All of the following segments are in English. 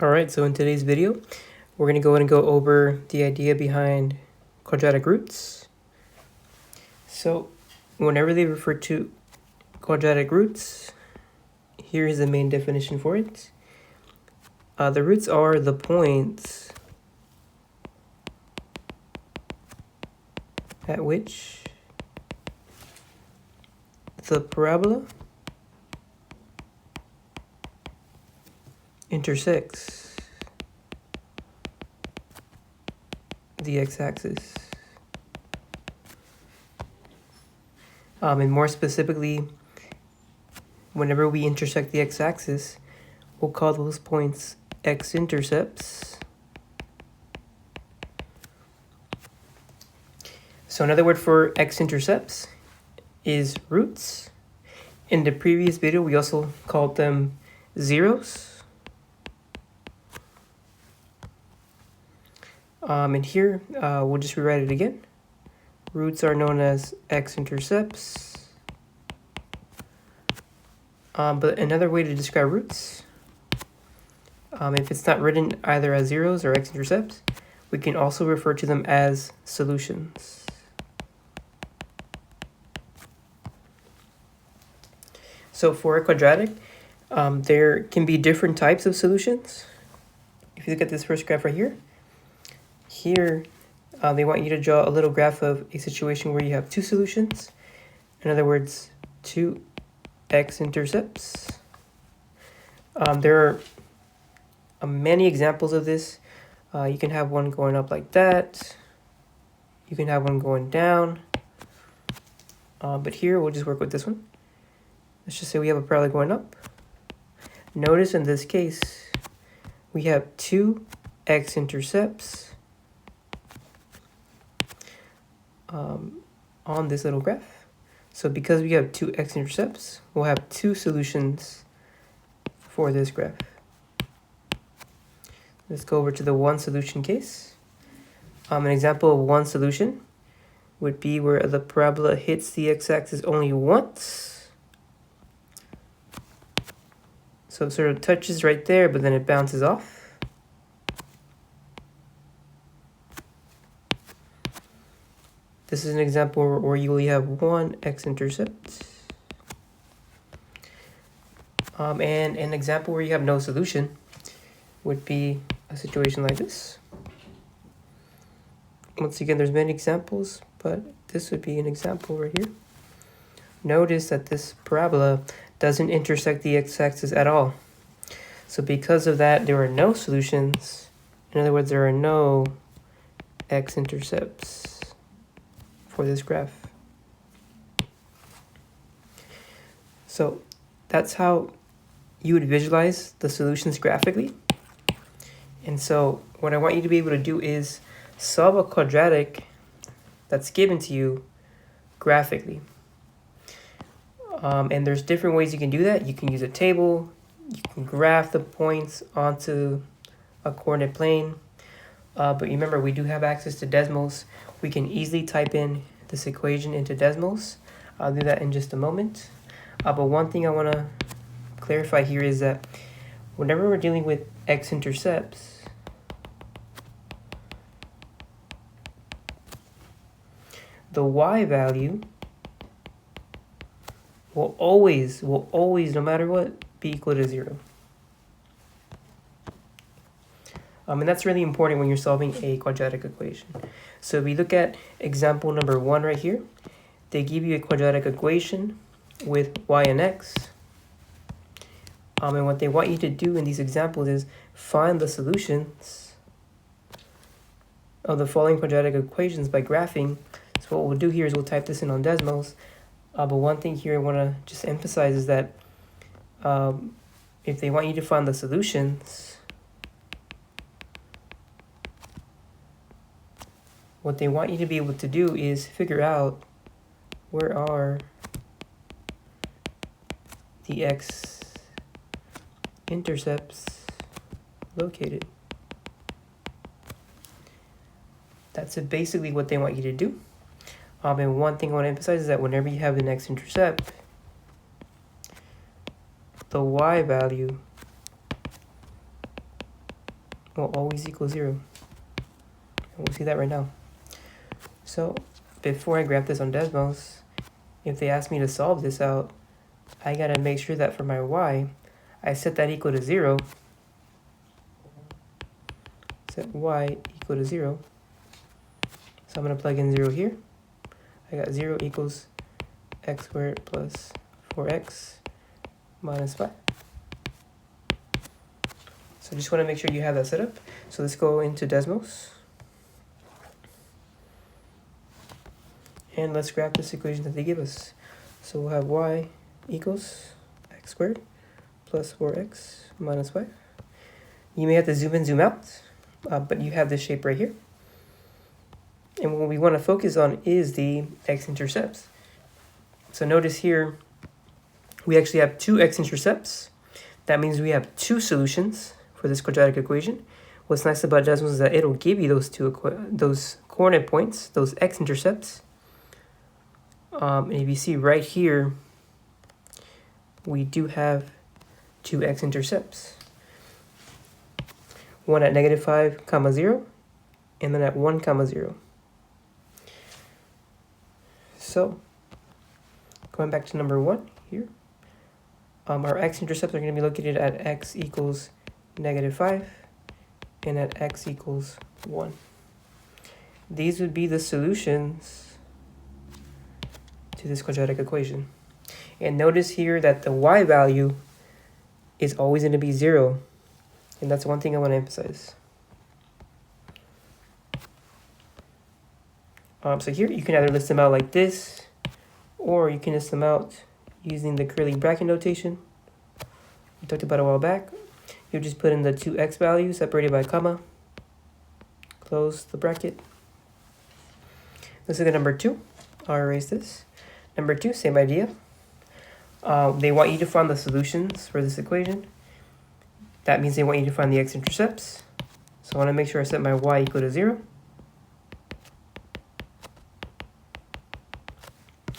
Alright, so in today's video, we're going to go ahead and go over the idea behind quadratic roots. So whenever they refer to quadratic roots, here is the main definition for it. The roots are the points at which the parabola intersects the x-axis. And more specifically, whenever we intersect the x-axis, we'll call those points x-intercepts. So another word for x-intercepts is roots. In the previous video, we also called them zeros. And here, we'll just rewrite it again. Roots are known as x-intercepts. But another way to describe roots, if it's not written either as zeros or x-intercepts, we can also refer to them as solutions. So for a quadratic, there can be different types of solutions. If you look at this first graph right here, they want you to draw a little graph of a situation where you have two solutions. In other words, two x-intercepts. There are many examples of this. You can have one going up like that. You can have one going down. But here, we'll just work with this one. Let's just say we have a parabola going up. Notice in this case, we have two x-intercepts on this little graph. So because we have two x-intercepts, we'll have two solutions for this graph. Let's go over to the one solution case. An example of one solution would be where the parabola hits the x-axis only once. So it sort of touches right there, but then it bounces off. This is an example where you only have one x-intercept. And an example where you have no solution would be a situation like this. Once again, there's many examples, but this would be an example right here. Notice that this parabola doesn't intersect the x-axis at all. So because of that, there are no solutions. In other words, there are no x-intercepts for this graph. So that's how you would visualize the solutions graphically. And so what I want you to be able to do is solve a quadratic that's given to you graphically. And there's different ways you can do that. You can use a table. You can graph the points onto a coordinate plane. But remember, we do have access to decimals. We can easily type in this equation into decimals. I'll do that in just a moment. But one thing I want to clarify here is that whenever we're dealing with x-intercepts, the y value will always, no matter what, be equal to 0. And that's really important when you're solving a quadratic equation. So if we look at example number 1 right here, they give you a quadratic equation with y and x. And what they want you to do in these examples is find the solutions of the following quadratic equations by graphing. So what we'll do here is we'll type this in on decimals. But one thing here I want to just emphasize is that if they want you to find the solutions, what they want you to be able to do is figure out where are the x-intercepts located. That's basically what they want you to do. And one thing I want to emphasize is that whenever you have an x-intercept, the y value will always equal 0. And we'll see that right now. So before I graph this on Desmos, if they ask me to solve this out, I gotta make sure that for my y, I set that equal to 0. Set y equal to 0. So I'm gonna plug in 0 here. I got 0 equals x squared plus 4x minus 5. So just want to make sure you have that set up. So let's go into Desmos. And let's graph this equation that they give us. So we'll have y equals x squared plus 4x minus 5. You may have to zoom in, zoom out, but you have this shape right here. And what we want to focus on is the x-intercepts. So notice here, we actually have 2 x-intercepts. That means we have 2 solutions for this quadratic equation. What's nice about Desmos is that it'll give you those coordinate points, those x-intercepts. And if you see right here, we do have 2 x-intercepts. One at -5, 0, and then at 1, 0. So, going back to number 1 here, our x-intercepts are going to be located at x equals -5 and at x equals 1. These would be the solutions to this quadratic equation. And notice here that the y value is always going to be 0. And that's one thing I want to emphasize. So here you can either list them out like this, or you can list them out using the curly bracket notation we talked about a while back. You just put in the 2x values separated by a comma, close the bracket. Let's look at number 2. I'll erase this. Number 2, same idea. They want you to find the solutions for this equation. That means they want you to find the x-intercepts. So I want to make sure I set my y equal to 0.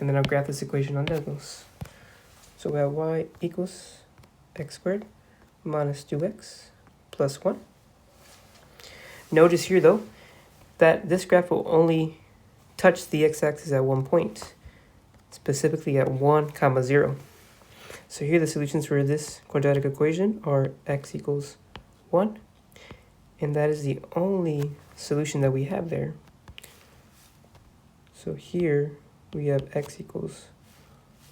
And then I'll graph this equation on Desmos. So we have y equals x squared minus 2x plus 1. Notice here, though, that this graph will only touch the x-axis at one point, specifically at 1, 0. So here the solutions for this quadratic equation are x equals 1, and that is the only solution that we have there. So here we have x equals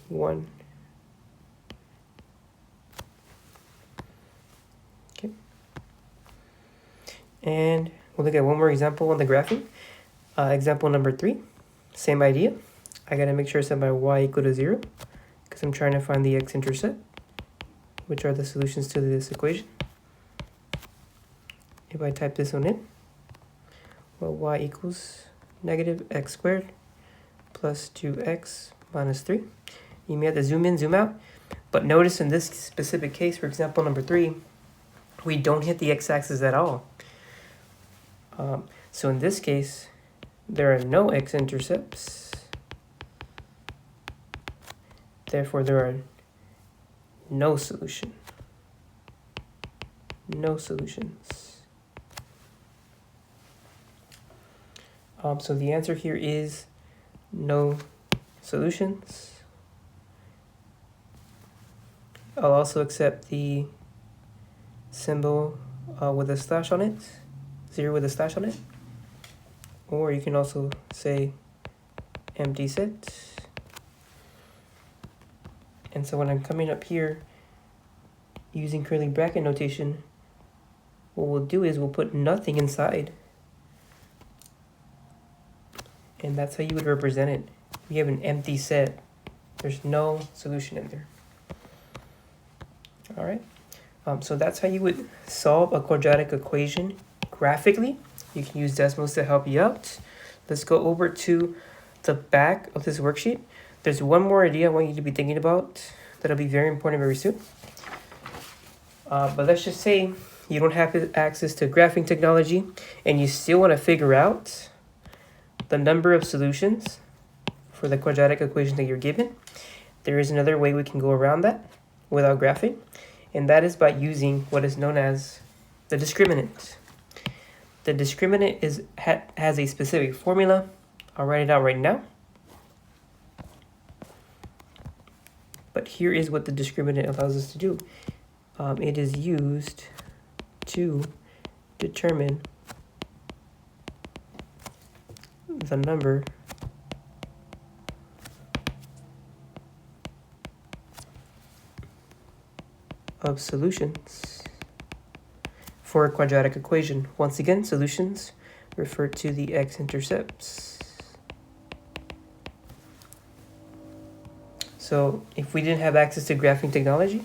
1. Okay. And we'll look at one more example on the graphing. Example number 3, same idea. I gotta make sure I set my y equal to 0 because I'm trying to find the x-intercept, which are the solutions to this equation. If I type this one in, well, y equals -x squared plus 2x minus 3. You may have to zoom in, zoom out, but notice in this specific case, for example, number 3, we don't hit the x-axis at all. So in this case, there are no x-intercepts. Therefore, there are no solution. No solutions. So the answer here is no solutions. I'll also accept the symbol with a slash on it, 0 with a slash on it. Or you can also say empty set. And so when I'm coming up here using curly bracket notation, what we'll do is we'll put nothing inside. And that's how you would represent it. We have an empty set. There's no solution in there. All right. So that's how you would solve a quadratic equation graphically. You can use Desmos to help you out. Let's go over to the back of this worksheet. There's one more idea I want you to be thinking about that'll be very important very soon. But let's just say you don't have access to graphing technology and you still want to figure out the number of solutions for the quadratic equation that you're given. There is another way we can go around that without graphing, and that is by using what is known as the discriminant. The discriminant has a specific formula. I'll write it out right now. But here is what the discriminant allows us to do. It is used to determine the number of solutions for a quadratic equation. Once again, solutions refer to the x-intercepts. So if we didn't have access to graphing technology,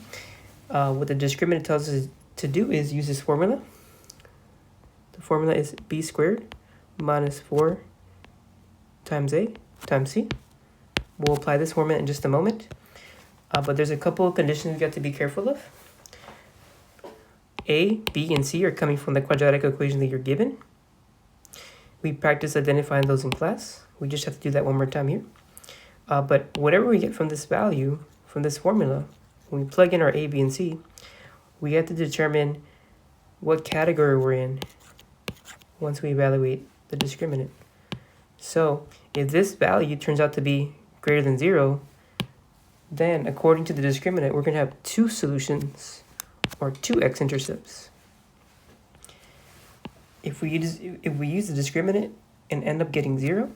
what the discriminant tells us to do is use this formula. The formula is b squared minus 4 times a times c. We'll apply this formula in just a moment. But there's a couple of conditions we got to be careful of. A, B, and C are coming from the quadratic equation that you're given. We practiced identifying those in class. We just have to do that one more time here. But whatever we get from this value, from this formula, when we plug in our A, B, and C, we have to determine what category we're in once we evaluate the discriminant. So if this value turns out to be greater than 0, then according to the discriminant, we're going to have 2 solutions or 2 x-intercepts. If we use the discriminant and end up getting 0,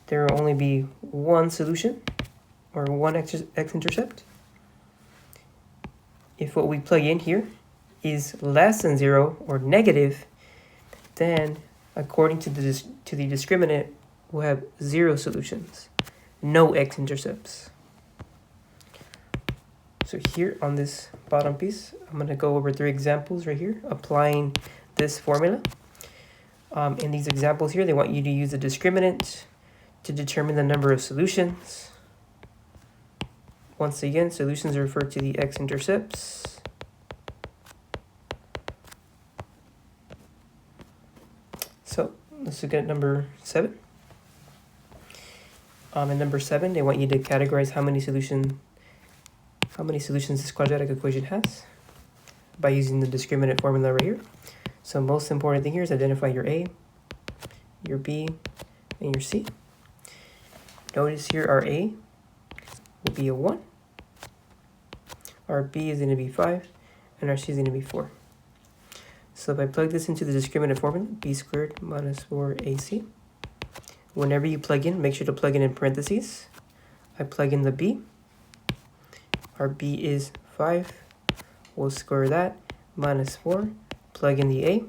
there will only be 1 solution or 1 x-intercept. If what we plug in here is less than 0 or negative, then according to the discriminant, we'll have 0 solutions, no x-intercepts. So here on this bottom piece, I'm going to go over 3 examples right here, applying this formula. In these examples here, they want you to use the discriminant to determine the number of solutions. Once again, solutions refer to the x-intercepts. So let's look at number 7. In number 7, they want you to categorize how many solutions this quadratic equation has by using the discriminant formula right here. So most important thing here is identify your A, your B, and your C. Notice here our A will be a 1, our B is going to be 5, and our C is going to be 4. So if I plug this into the discriminant formula, b squared minus 4ac, whenever you plug in, make sure to plug in parentheses. I plug in the B. Our B is 5. We'll square that. Minus 4. Plug in the A.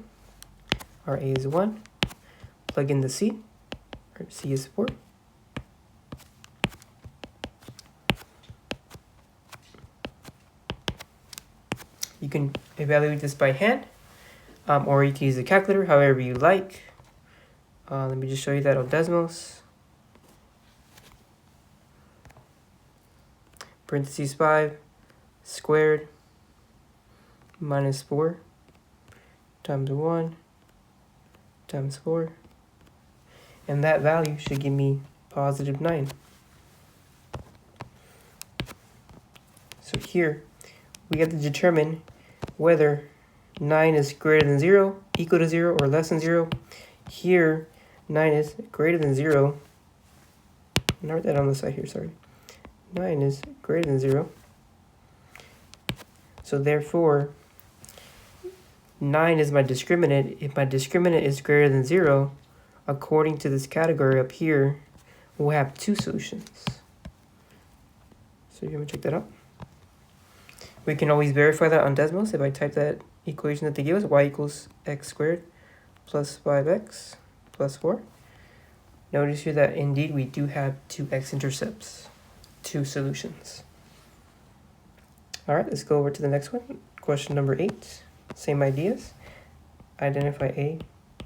Our A is 1. Plug in the C. Our C is 4. You can evaluate this by hand, or you can use a calculator, however you like. Let me just show you that on Desmos. Parentheses 5 squared minus 4 times 1 times 4. And that value should give me positive 9. So here, we have to determine whether 9 is greater than 0, equal to 0, or less than 0. Here, 9 is greater than 0. I'll write that on the side here, sorry. 9 is greater than 0. So therefore, 9 is my discriminant. If my discriminant is greater than 0, according to this category up here, we'll have 2 solutions. So you're going to check that out. We can always verify that on Desmos. If I type that equation that they give us, y equals x squared plus 5x plus 4. Notice here that indeed we do have 2 x-intercepts, 2 solutions. All right, let's go over to the next one. Question number 8, same ideas. Identify A,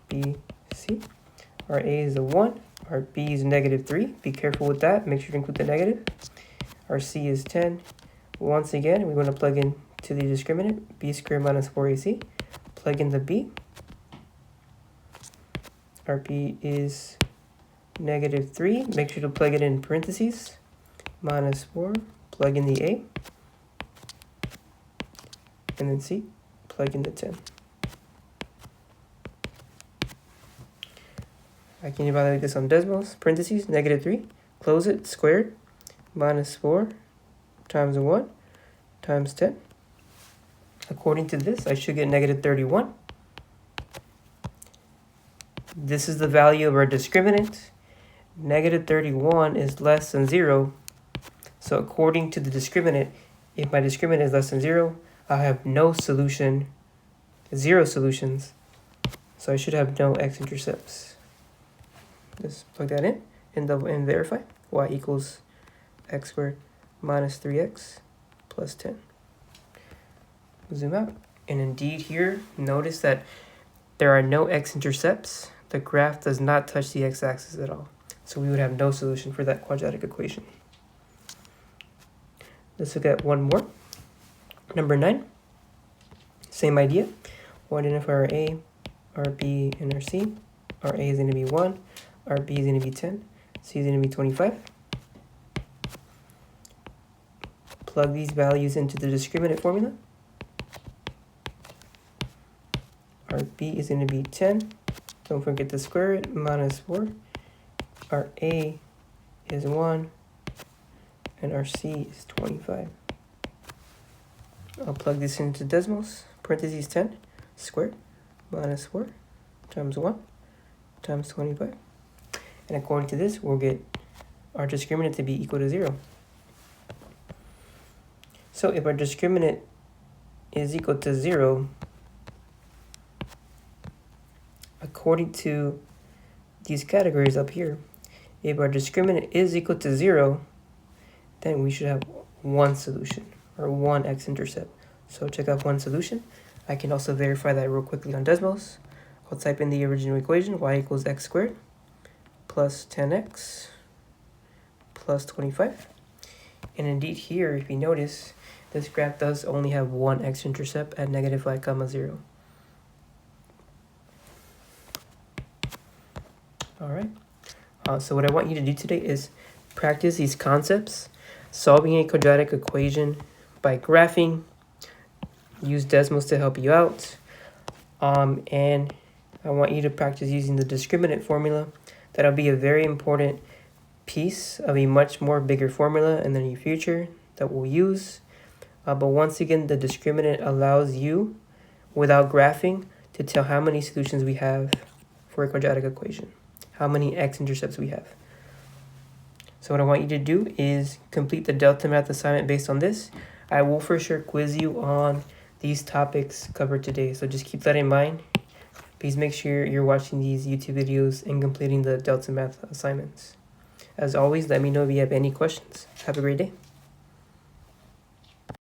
B, C. Our A is a 1, our B is negative 3. Be careful with that, make sure to include the negative. Our C is 10. Once again, we're going to plug in to the discriminant, b squared minus 4ac. Plug in the B. Our B is negative 3. Make sure to plug it in parentheses. Minus 4. Plug in the A. And then C. Plug in the 10. I can evaluate this on Desmos, parentheses, -3, close it, squared, minus 4 times 1 times 10. According to this, I should get -31. This is the value of our discriminant. -31 is less than 0. So according to the discriminant, if my discriminant is less than 0, I have no solution, 0 solutions. So I should have no x-intercepts. Just plug that in and verify. Y equals x squared minus 3x plus 10. Zoom out. And indeed here, notice that there are no x-intercepts. The graph does not touch the x-axis at all. So we would have no solution for that quadratic equation. Let's look at one more. Number 9. Same idea. We'll identify our A, our B, and our C. Our A is going to be 1. Our B is going to be 10. C is going to be 25. Plug these values into the discriminant formula. Our B is going to be 10. Don't forget to square it, minus 4. Our A is 1. And our C is 25. I'll plug this into Desmos, parentheses 10, squared, minus 4, times 1, times 25. And according to this, we'll get our discriminant to be equal to 0. So if our discriminant is equal to 0, according to these categories up here, if our discriminant is equal to 0, then we should have one solution, or one x-intercept. So check out one solution. I can also verify that real quickly on Desmos. I'll type in the original equation, y equals x squared plus 10x plus 25. And indeed here, if you notice, this graph does only have one x-intercept at -5, 0. All right. So what I want you to do today is practice these concepts, solving a quadratic equation by graphing. Use Desmos to help you out. And I want you to practice using the discriminant formula. That'll be a very important piece of a much more bigger formula in the near future that we'll use. But once again, the discriminant allows you, without graphing, to tell how many solutions we have for a quadratic equation, how many x-intercepts we have. So what I want you to do is complete the Delta Math assignment based on this. I will for sure quiz you on these topics covered today, so just keep that in mind. Please make sure you're watching these YouTube videos and completing the Delta Math assignments. As always, let me know if you have any questions. Have a great day.